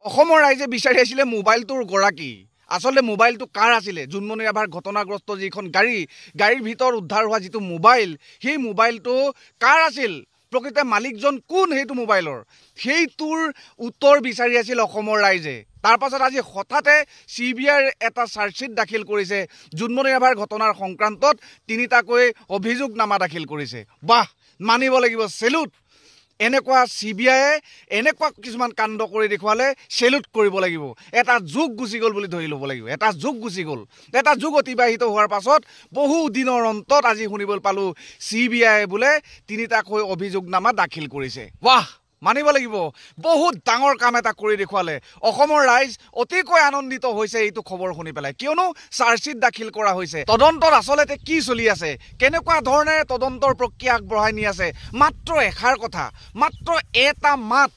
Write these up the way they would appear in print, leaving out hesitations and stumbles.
অসমৰ ৰাইজে বিচাৰি আছিলে মোবাইলটোৰ গৰাকী আসলে মোবাইলটো কাৰ আছিলে জুনমনি ৰাভাৰ ঘটনাগ্ৰস্ত যিখন গাড়ীৰ ভিতৰত উদ্ধাৰ হোৱা যিটো মোবাইল সেই মোবাইলটো কাৰ আছিল প্ৰকৃত মালিকজন কোন সেইটো মোবাইলৰ সেইটোৰ উত্তৰ বিচাৰি আছিল অসমৰ ৰাইজে তাৰ পাছত আজি হঠাতে সিবিআইৰ এটা চাৰ্জশিট দাখিল কৰিছে জুনমনি ৰাভাৰ ঘটনাৰ সংক্ৰান্তত তিনিটাকৈ অভিযোগনামা দাখিল কৰিছে বাহ মানিব লাগিব সেলুট এনেকুৱা সিবিআইয়ে এনেকুৱা কিছুমান কাণ্ড কৰি দেখুৱালে সেলুট কৰিব লাগিব এটা যুগ গুচি গ'ল বুলি ধৰি ল'ব লাগিব এটা যুগ গুচি গ'ল এটা যুগ অতিবাহিত হোৱাৰ পাছত বহু দিনৰ অন্তত আজি শুনিবলৈ পালো সিবিআইয়ে বোলে তিনিটাকৈ অভিযোগনামা দাখিল কৰিছে বাহ মানিব লাগিব বহুত ডাঙৰ কাম এটা কৰি দেখুৱালে অসমৰ ৰাইজ অতিকৈ আনন্দিত হৈছে এইটো খবৰ শুনি পেলাই কিয়নো চাৰ্জশিট দাখিল কৰা হৈছে তদন্তৰ আসলতে কি চলি আছে কেনেকুৱা ধৰণেৰে তদন্তৰ প্ৰক্ৰিয়া আগবঢ়াই নি আছে মাত্ৰ এষাৰ কথা মাত্ৰ এটা মাত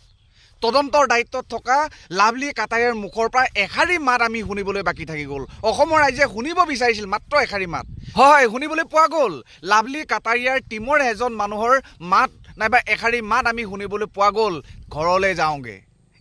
তদন্তৰ দায়িত্বত থকা লাভলী কাটাৰীয়াৰ মুখৰ পৰা এষাৰী মাত আমি শুনিবলৈ বাকী থাকি গ'ল অসমৰ ৰাইজে শুনিব বিচাৰিছিল মাত্ৰ এষাৰী মাত হয় শুনিবলৈ পোৱা গ'ল লাভলী কাটাৰীয়াৰ টিমৰ এজন মানুহৰ মাত নাইবা এষাৰী মাত আমি শুনিবলৈ পোৱা গ'ল ঘৰলৈ যাওঁগে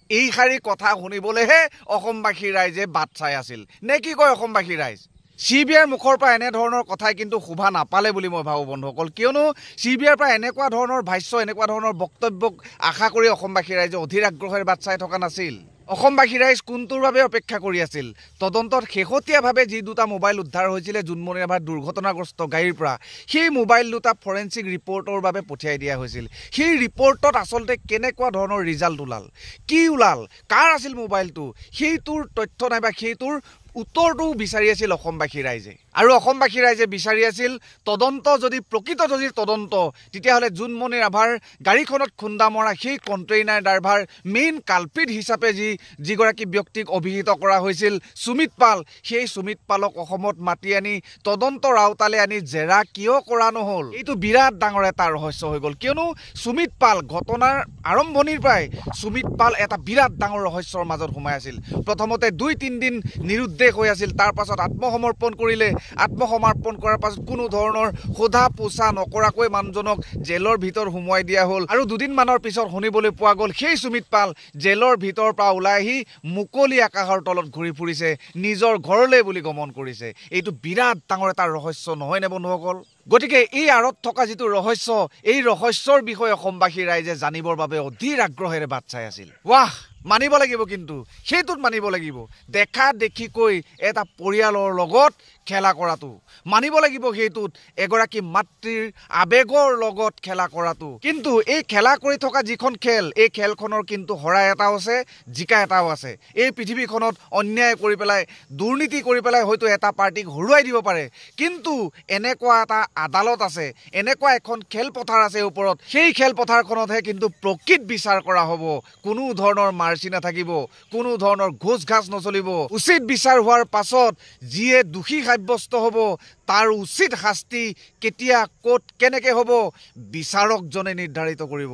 এই শাৰী কথা শুনিবলৈহে অসমবাসী ৰাইজে বাট চাই আছিল নে কি কয় অসমবাসী ৰাইজ সিবিআইৰ মুখৰ পৰা এনে ধৰণৰ কথাই কিন্তু শোভা নাপালে বুলি মই ভাবোঁ বন্ধুসকল কিয়নো সিবিআইৰ পৰা এনেকুৱা ধৰণৰ ভাষ্য এনেকুৱা ধৰণৰ বক্তব্যক আশা কৰি অসমবাসী ৰাইজে অধীৰ আগ্ৰহেৰে বাট চাই থকা নাছিল অসমবাসী ৰাইজ কোনটোৰ বাবে অপেক্ষা কৰি আছিল তদন্তত শেহতীয়াভাৱে যি দুটা মোবাইল উদ্ধাৰ হৈছিলে জুনমনি ৰাভাৰ দুৰ্ঘটনাগ্ৰস্ত গাড়ীৰ পৰা সেই মোবাইল দুটা ফৰেনচিক ৰিপৰ্টৰ বাবে পঠিয়াই দিয়া হৈছিল সেই ৰিপৰ্টত আচলতে কেনেকুৱা ধৰণৰ ৰিজাল্ট ওলাল কি ওলাল কাৰ আছিল মোবাইলটো সেইটোৰ তথ্য নাইবা সেইটোৰ উত্তৰটো বিচাৰি আছিল অসমবাসী ৰাইজে আৰু অসমবাসী ৰাইজে বিচাৰি আছিল তদন্ত যদি প্ৰকৃত যদি তদন্ত তেতিয়াহ'লে জুনমনি ৰাভাৰ গাড়ীখনত খুন্দা মৰা সেই কণ্টেইনাৰ ড্ৰাইভাৰ মেইন কালপিট হিচাপে যিগৰাকী ব্যক্তিক অভিহিত কৰা হৈছিল সুমিত পাল সেই সুমিত পালক অসমত মাতি আনি তদন্তৰ আওতালে আনি জেৰা কিয় কৰা নহ'ল এইটো বিৰাট ডাঙৰ এটা ৰহস্য হৈ গ'ল কিয়নো সুমিত পাল ঘটনাৰ আৰম্ভণিৰ পৰাই সুমিত পাল এটা বিৰাট ডাঙৰ ৰহস্যৰ মাজত সোমাই আছিল প্ৰথমতে 2-3 দিন নিৰুদ্ধ হৈ আছিল তাৰ পাছত আত্মসমৰ্পণ কৰিলে আত্মসমৰ্পণ কৰাৰ পাছত কোনো ধৰণৰ সোধা পোছা নকৰাকৈ মানুহজনক জেলৰ ভিতৰ সোমোৱাই দিয়া হ'ল আৰু দুদিনমানৰ পিছত শুনিবলৈ পোৱা গ'ল সেই সুমিত পাল জেলৰ ভিতৰৰ পৰা ওলাই আহি মুকলি আকাশৰ তলত ঘূৰি ফুৰিছে নিজৰ ঘৰলৈ বুলি গমন কৰিছে এইটো বিৰাট ডাঙৰ এটা ৰহস্য নহয়নে বন্ধুসকল গতিকে এই আঁৰত থকা যিটো ৰহস্য এই ৰহস্যৰ বিষয়ে অসমবাসী ৰাইজে জানিবৰ বাবে অধীৰ আগ্ৰহেৰে বাট চাই আছিল ৱাহ মানিব লাগিব কিন্তু সেইটোত মানিব লাগিব দেখা দেখিকৈ এটা পৰিয়ালৰ লগত খেলা কৰাটো মানিব লাগিব সেইটোত এগৰাকী মাতৃৰ আবেগৰ লগত খেলা কৰাটো কিন্তু এই খেলা কৰি থকা যিখন খেল এই খেলখনৰ কিন্তু হৰাই এটাও আছে জিকা এটাও আছে এই পৃথিৱীখনত অন্যায় কৰি পেলাই দুৰ্নীতি কৰি পেলাই হয়তো এটা পাৰ্টিক হৰুৱাই দিব পাৰে কিন্তু এনেকুৱা এটা আদালত আছে এনেকুৱা এখন খেলপথাৰ আছে ওপৰত সেই খেলপথাৰখনতহে কিন্তু প্ৰকৃত বিচাৰ কৰা হ'ব কোনো ধৰণৰ মাৰ্চি নাথাকিব কোনো ধৰণৰ ঘোষ ঘাচ নচলিব উচিত বিচাৰ হোৱাৰ পাছত যিয়ে দোষী সাব্যস্ত হ'ব তাৰ উচিত শাস্তি কেতিয়া ক'ত কেনেকৈ হ'ব বিচাৰকজনে নিৰ্ধাৰিত কৰিব